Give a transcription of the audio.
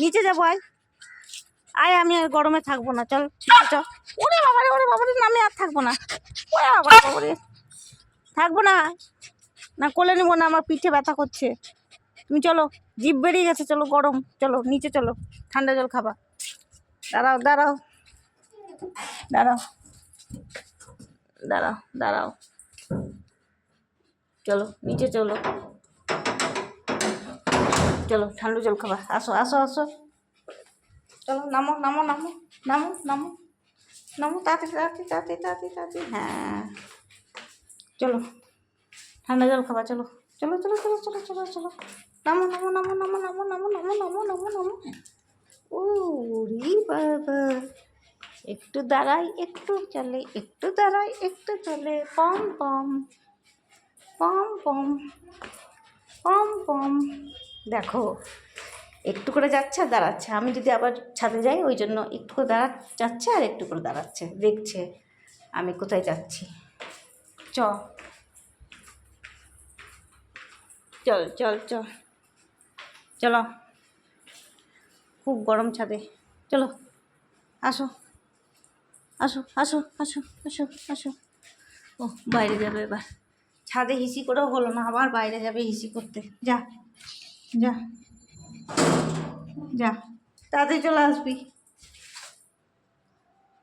নিচে যাবো, আয় আয়, আমি আর গরমে থাকবো না, চল চল। ওরে বাবারে আমি আর থাকবো না, ওরে বাবারে থাকবো না, না কোলে নেবো না, আমার পিঠে ব্যথা করছে। তুমি চলো, জিভ বেরিয়ে গেছে, চলো গরম, চলো নিচে চলো, ঠান্ডা জল খাবা। দাঁড়াও দাঁড়াও দাঁড়াও দাঁড়াও দাঁড়াও, চলো নিচে চলো, চলো ঠান্ডা জল খাবা, আসো আসো আসো, চলো নামো নামো নামো নামো নামো নামো, তাড়াতাড়ি তাড়াতাড়ি তাড়াতাড়ি তাড়াতাড়ি তাড়াতাড়ি, হ্যাঁ চলো ঠান্ডা জল খাবা, চলো চলো চলো চলো চলো চলো চলো, নামো নামো নামো নামো নামো নামো নামো নামো নামো নামো। ও রে বাবা, একটু দাঁড়াই একটু চলে, একটু দাঁড়াই একটু চলে, পম পম পম পম পম পম। দেখো একটু করে যাচ্ছে আর দাঁড়াচ্ছে, আমি যদি আবার ছাদে যাই ওই জন্য একটু করে যাচ্ছে আর একটু করে দাঁড়াচ্ছে, দেখছে আমি কোথায় যাচ্ছি। চল চল চল চল চলো, খুব গরম ছাদে, চলো আসো আসো আসো আসো আসো আসো। ও বাইরে যাবে এবার, ছাদে হিসি করেও হলো না, আবার বাইরে যাবে হিসি করতে, যা যা যা, তাড়াতাড়ি চলে আসবি।